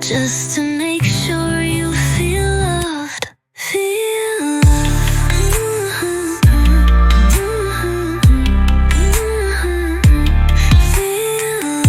just to make sure you feel loved. Feel loved. Feel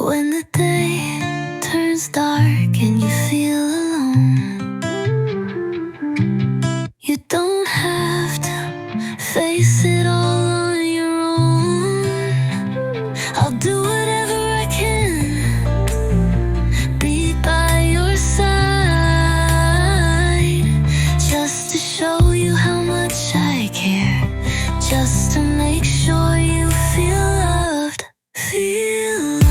when the day turns dark and you feel alone, you don't have to face it all on your own. I'll do whatever I can, be by your side, just to show you how much I care, just to make sure you feel loved. Feel loved.